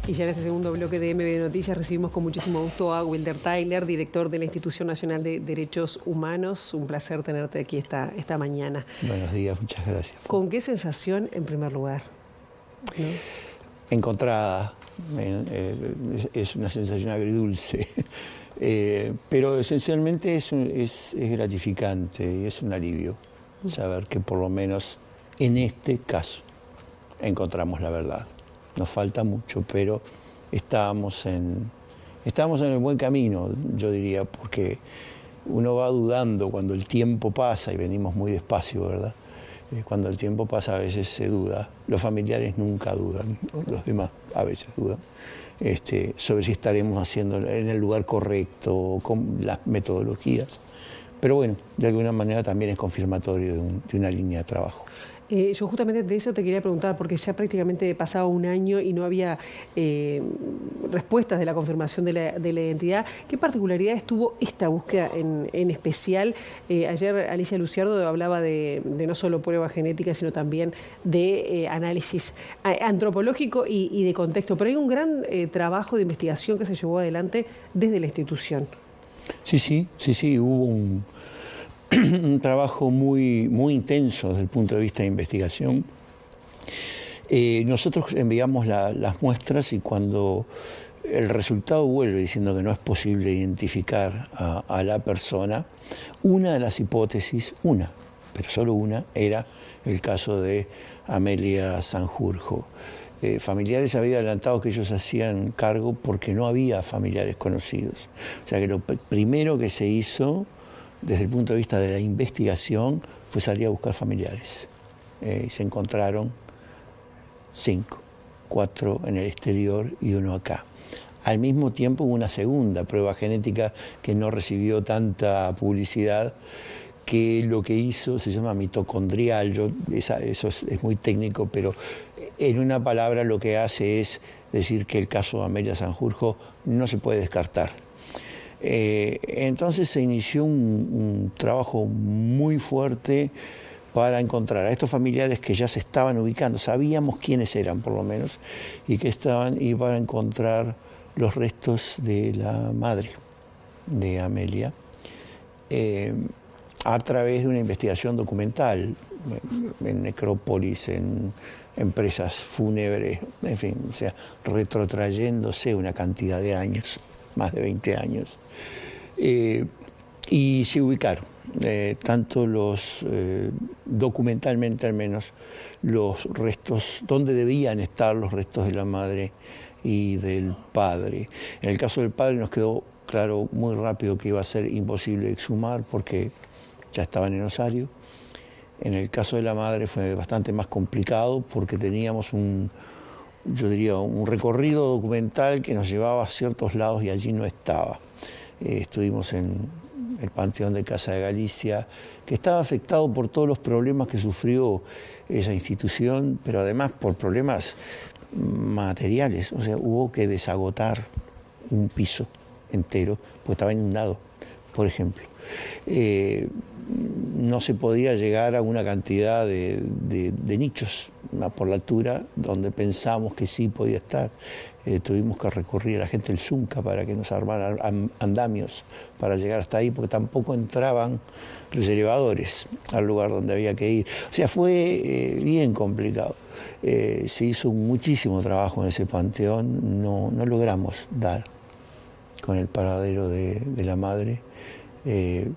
Y ya en este segundo bloque de MB Noticias recibimos con muchísimo gusto a Wilder Tyler, director de la Institución Nacional de Derechos Humanos. Un placer tenerte aquí esta mañana. Buenos días, muchas gracias. ¿Con qué sensación, en primer lugar? ¿No? Encontrada, es una sensación agridulce, pero esencialmente es gratificante y es un alivio saber que por lo menos en este caso encontramos la verdad. Nos falta mucho, pero estamos en el buen camino, yo diría, porque uno va dudando cuando el tiempo pasa, y venimos muy despacio, ¿verdad? Cuando el tiempo pasa a veces se duda, los familiares nunca dudan, los demás a veces dudan, sobre si estaremos haciendo en el lugar correcto, con las metodologías. Pero bueno, de alguna manera también es confirmatorio de una línea de trabajo. Yo justamente de eso te quería preguntar, porque ya prácticamente pasaba un año y no había respuestas de la confirmación de la identidad. ¿Qué particularidades tuvo esta búsqueda en especial? Ayer Alicia Luciardo hablaba de no solo prueba genética, sino también de análisis antropológico y de contexto. Pero hay un gran trabajo de investigación que se llevó adelante desde la institución. Sí, hubo un trabajo muy intenso desde el punto de vista de investigación. Nosotros enviamos las muestras y cuando el resultado vuelve diciendo que no es posible identificar a la persona, una de las hipótesis, pero solo una, era el caso de Amelia Sanjurjo. Familiares habían adelantado que ellos hacían cargo porque no había familiares conocidos. O sea que lo primero que se hizo desde el punto de vista de la investigación fue salir a buscar familiares. Y se encontraron 5, 4 en el exterior y 1 acá. Al mismo tiempo hubo una segunda prueba genética que no recibió tanta publicidad, que lo que hizo se llama mitocondrial. Eso es muy técnico, pero en una palabra lo que hace es decir que el caso de Amelia Sanjurjo no se puede descartar. Entonces se inició un trabajo muy fuerte para encontrar a estos familiares que ya se estaban ubicando, sabíamos quiénes eran por lo menos, y para encontrar los restos de la madre de Amelia a través de una investigación documental en necrópolis, en empresas fúnebres, en fin, o sea, retrotrayéndose una cantidad de años, más de 20 años. Y se ubicaron, tanto documentalmente al menos, los restos, donde debían estar los restos de la madre y del padre. En el caso del padre nos quedó claro muy rápido que iba a ser imposible exhumar porque ya estaban en osario. En el caso de la madre fue bastante más complicado porque teníamos yo diría, un recorrido documental que nos llevaba a ciertos lados y allí no estaba. Estuvimos en el Panteón de Casa de Galicia, que estaba afectado por todos los problemas que sufrió esa institución, pero además por problemas materiales. O sea, hubo que desagotar un piso entero, porque estaba inundado, por ejemplo. No se podía llegar a una cantidad de nichos por la altura donde pensamos que sí podía estar. Tuvimos que recurrir a la gente del Zunca para que nos armaran andamios para llegar hasta ahí, porque tampoco entraban los elevadores al lugar donde había que ir. O sea, fue bien complicado. Se hizo muchísimo trabajo en ese panteón, no logramos dar con el paradero de la madre.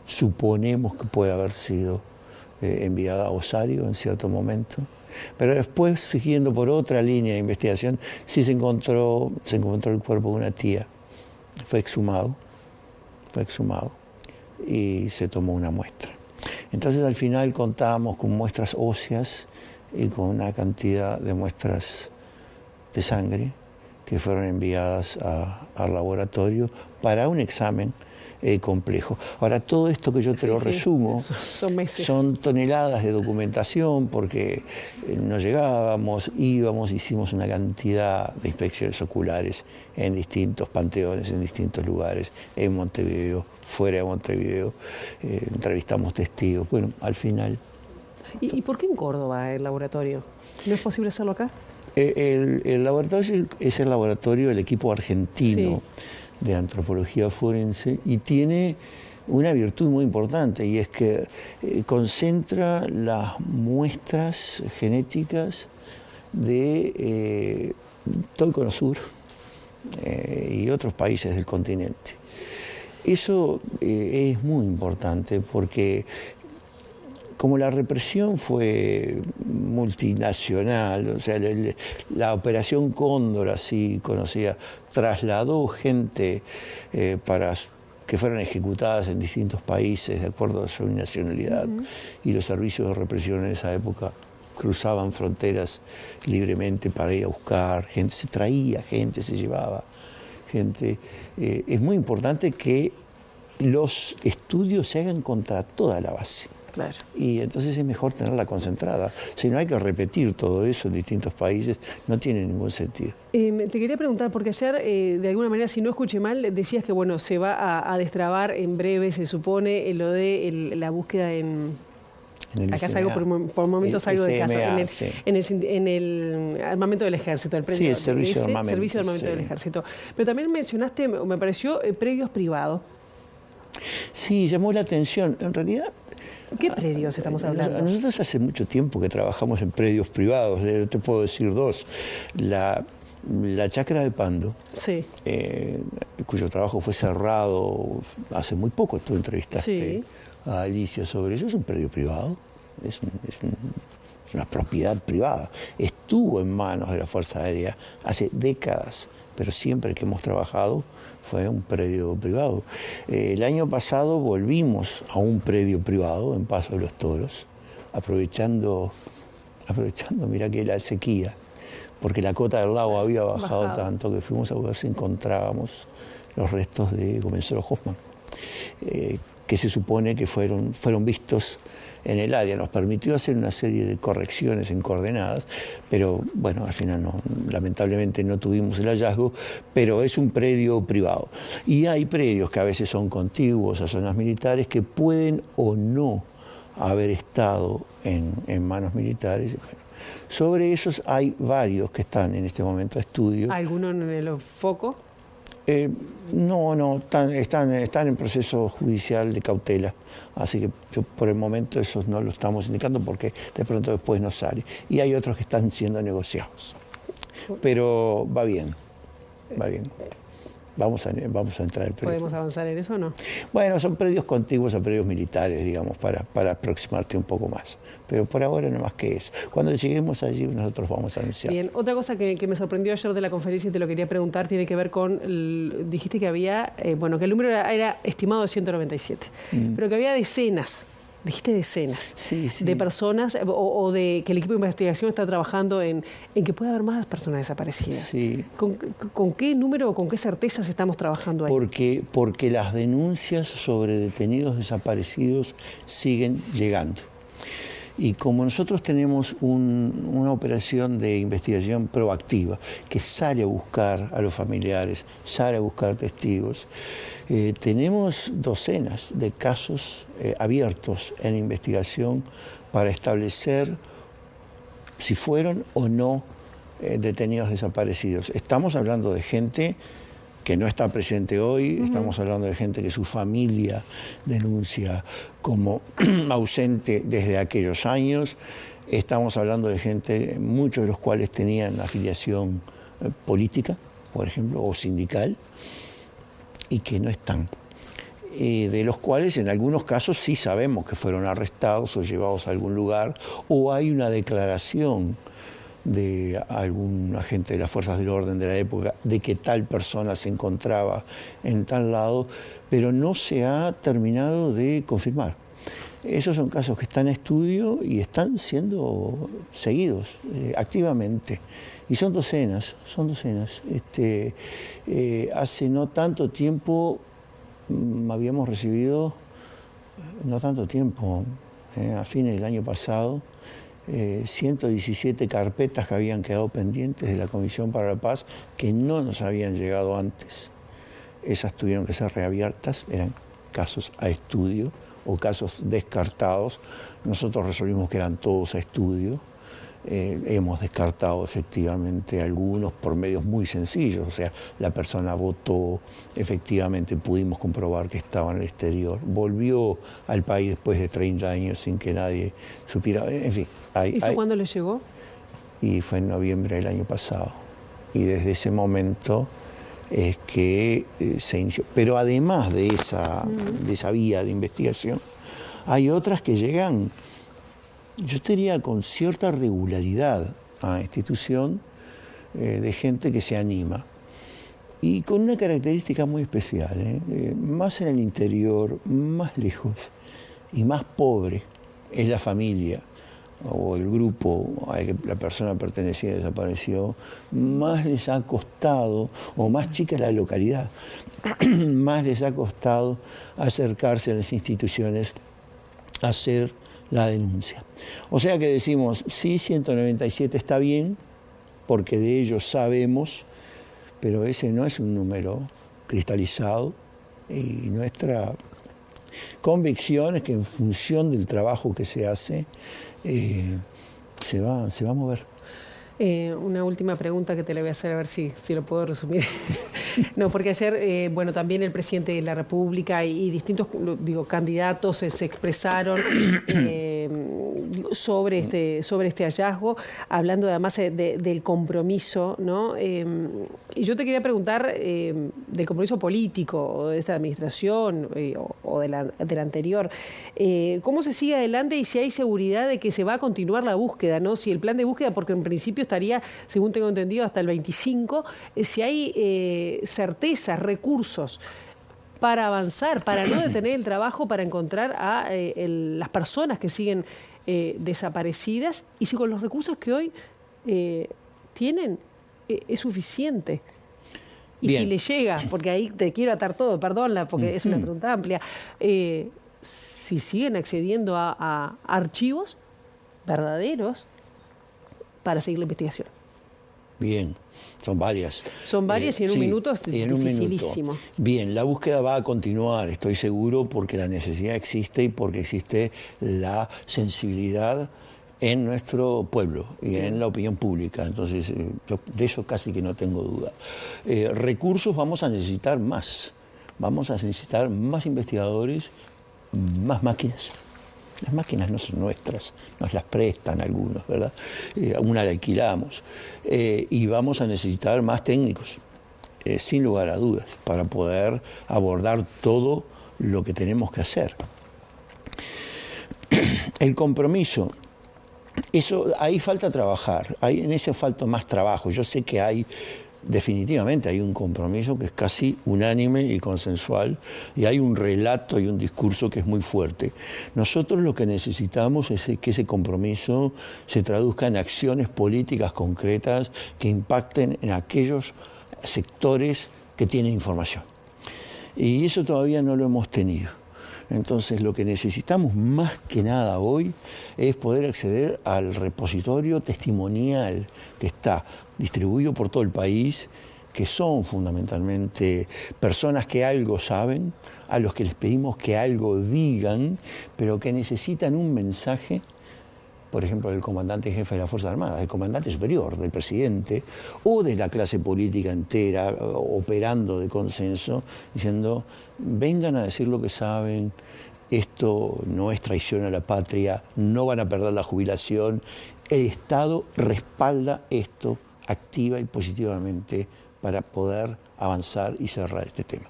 Suponemos que puede haber sido enviada a Osario en cierto momento, pero después, siguiendo por otra línea de investigación, sí se encontró el cuerpo de una tía. Fue exhumado y se tomó una muestra. Entonces al final contábamos con muestras óseas y con una cantidad de muestras de sangre que fueron enviadas al laboratorio para un examen complejo. Ahora, todo esto que yo te lo resumo, son meses. Son toneladas de documentación porque no llegábamos, íbamos, hicimos una cantidad de inspecciones oculares en distintos panteones, en distintos lugares, en Montevideo, fuera de Montevideo, entrevistamos testigos. Bueno, al final... ¿Y por qué en Córdoba el laboratorio? ¿No es posible hacerlo acá? El laboratorio es el laboratorio del equipo argentino de antropología forense y tiene una virtud muy importante, y es que concentra las muestras genéticas de todo el Cono Sur y otros países del continente. Eso es muy importante porque como la represión fue multinacional, o sea, la Operación Cóndor, así conocida, trasladó gente para que fueran ejecutadas en distintos países de acuerdo a su nacionalidad, y los servicios de represión en esa época cruzaban fronteras libremente para ir a buscar gente, se traía gente, se llevaba gente. Es muy importante que los estudios se hagan contra toda la base. Claro. Y entonces es mejor tenerla concentrada. Si no hay que repetir todo eso en distintos países, no tiene ningún sentido. Te quería preguntar, porque ayer, de alguna manera, si no escuché mal, decías que bueno, se va a destrabar en breve, se supone, lo de la búsqueda en acá salgo por momentos salgo de casa, en el armamento del ejército, el predio, sí, el servicio de armamento, servicio de armamento del ejército. Pero también mencionaste, me pareció, predios privados. Sí, llamó la atención. En realidad, ¿qué predios estamos hablando? Nosotros hace mucho tiempo que trabajamos en predios privados, te puedo decir dos. La Chacra de Pando, sí, cuyo trabajo fue cerrado hace muy poco. Tú entrevistaste a Alicia sobre eso. Es un predio privado, es una propiedad privada. Estuvo en manos de la Fuerza Aérea hace décadas, pero siempre que hemos trabajado fue un predio privado. El año pasado volvimos a un predio privado en Paso de los Toros, aprovechando, mira que la sequía, porque la cota del lago había bajado tanto que fuimos a ver si encontrábamos los restos de Comensoro Hoffmann, que se supone que fueron vistos en el área. Nos permitió hacer una serie de correcciones en coordenadas, pero bueno, al final lamentablemente no tuvimos el hallazgo, pero es un predio privado. Y hay predios que a veces son contiguos a zonas militares que pueden o no haber estado en manos militares. Bueno, sobre esos hay varios que están en este momento a estudio. ¿Alguno en el foco? No, están en proceso judicial de cautela, así que por el momento esos no lo estamos indicando porque de pronto después nos sale. Y hay otros que están siendo negociados, pero va bien. Vamos a entrar. ¿Podemos avanzar en eso o no? Bueno, son predios contiguos a predios militares, digamos, para aproximarte un poco más. Pero por ahora no más que eso. Cuando lleguemos allí nosotros vamos a anunciar. Bien, otra cosa que me sorprendió ayer de la conferencia y te lo quería preguntar tiene que ver con, dijiste que había, que el número era estimado de 197, pero que había decenas. Dijiste decenas de personas o de que el equipo de investigación está trabajando en que puede haber más personas desaparecidas. Sí. ¿Con qué número o con qué certezas estamos trabajando ahí? Porque las denuncias sobre detenidos desaparecidos siguen llegando. Y como nosotros tenemos una operación de investigación proactiva que sale a buscar a los familiares, sale a buscar testigos, tenemos docenas de casos abiertos en investigación para establecer si fueron o no detenidos desaparecidos. Estamos hablando de gente que no está presente hoy, estamos hablando de gente que su familia denuncia como ausente desde aquellos años, estamos hablando de gente, muchos de los cuales tenían afiliación política, por ejemplo, o sindical, y que no están. De los cuales en algunos casos sí sabemos que fueron arrestados o llevados a algún lugar, o hay una declaración de algún agente de las fuerzas del orden de la época de que tal persona se encontraba en tal lado, pero no se ha terminado de confirmar. Esos son casos que están en estudio y están siendo seguidos activamente. Y son docenas. Hace no tanto tiempo habíamos recibido, a fines del año pasado, 117 carpetas que habían quedado pendientes de la Comisión para la Paz que no nos habían llegado antes. Esas tuvieron que ser reabiertas, eran casos a estudio o casos descartados. Nosotros resolvimos que eran todos a estudio hemos descartado efectivamente algunos por medios muy sencillos, o sea, la persona votó, efectivamente pudimos comprobar que estaba en el exterior, volvió al país después de 30 años sin que nadie supiera, en fin. ¿Eso cuándo le llegó? Y fue en noviembre del año pasado, y desde ese momento es que se inició. Pero además de esa vía de investigación, hay otras que llegan, yo diría, con cierta regularidad a la institución, de gente que se anima. Y con una característica muy especial, más en el interior, más lejos y más pobre es la familia o el grupo al que la persona pertenecía desapareció, más les ha costado, o más chica la localidad, más les ha costado acercarse a las instituciones a hacer la denuncia. O sea que decimos, sí, 197 está bien, porque de ellos sabemos, pero ese no es un número cristalizado, y nuestra convicción es que en función del trabajo que se hace, se va a mover. Una última pregunta que te la voy a hacer, a ver si lo puedo resumir. No, porque ayer, bueno, también el presidente de la República y distintos, candidatos se expresaron sobre este hallazgo, hablando además del compromiso, ¿no? Y yo te quería preguntar del compromiso político de esta administración o de la anterior. ¿Cómo se sigue adelante y si hay seguridad de que se va a continuar la búsqueda, ¿no? Si el plan de búsqueda, porque en principio estaría, según tengo entendido, hasta el 25, si hay certezas, recursos para avanzar, para no detener el trabajo, para encontrar a las personas que siguen desaparecidas, y si con los recursos que hoy tienen es suficiente. Y bien, si le llega, porque ahí te quiero atar todo, perdónla, porque es una pregunta amplia, si siguen accediendo a archivos verdaderos para seguir la investigación. Bien, son varias. Son varias y en un minuto es dificilísimo. Bien, la búsqueda va a continuar, estoy seguro, porque la necesidad existe y porque existe la sensibilidad en nuestro pueblo y en la opinión pública. Entonces, yo de eso casi que no tengo duda. Recursos vamos a necesitar más. Vamos a necesitar más investigadores, más máquinas. Las máquinas no son nuestras, nos las prestan algunos, ¿verdad? Una la alquilamos. Y vamos a necesitar más técnicos, sin lugar a dudas, para poder abordar todo lo que tenemos que hacer. El compromiso, eso, ahí falta trabajar, en eso falta más trabajo. Yo sé que definitivamente hay un compromiso que es casi unánime y consensual, y hay un relato y un discurso que es muy fuerte. Nosotros lo que necesitamos es que ese compromiso se traduzca en acciones políticas concretas que impacten en aquellos sectores que tienen información. Y eso todavía no lo hemos tenido. Entonces, lo que necesitamos más que nada hoy es poder acceder al repositorio testimonial que está distribuido por todo el país, que son fundamentalmente personas que algo saben, a los que les pedimos que algo digan, pero que necesitan un mensaje, por ejemplo, del comandante jefe de las Fuerzas Armadas, del comandante superior, del presidente, o de la clase política entera, operando de consenso, diciendo, vengan a decir lo que saben, esto no es traición a la patria, no van a perder la jubilación, el Estado respalda esto activa y positivamente para poder avanzar y cerrar este tema.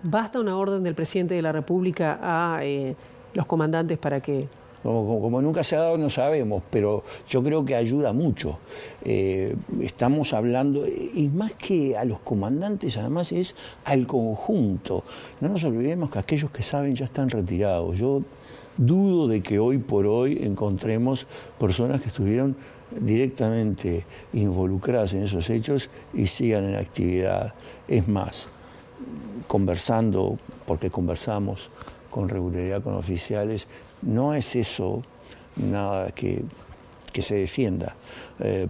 ¿Basta una orden del presidente de la República a los comandantes para que...? Como nunca se ha dado, no sabemos, pero yo creo que ayuda mucho. Estamos hablando, y más que a los comandantes, además es al conjunto. No nos olvidemos que aquellos que saben ya están retirados. Yo dudo de que hoy por hoy encontremos personas que estuvieron directamente involucradas en esos hechos y sigan en actividad. Es más, conversando, porque conversamos con regularidad con oficiales, no es eso nada que se defienda,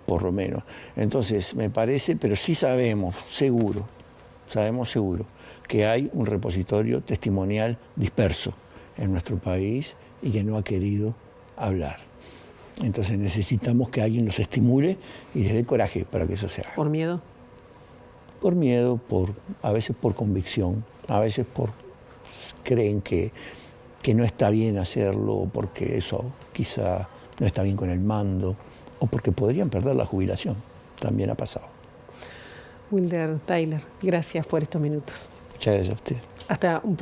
por lo menos. Entonces, me parece, pero sí sabemos seguro que hay un repositorio testimonial disperso en nuestro país y que no ha querido hablar. Entonces necesitamos que alguien los estimule y les dé coraje para que eso se haga. ¿Por miedo? Por miedo, a veces por convicción, a veces creen que no está bien hacerlo, porque eso quizá no está bien con el mando, o porque podrían perder la jubilación. También ha pasado. Wilder Tyler, gracias por estos minutos. Muchas gracias a usted. Hasta un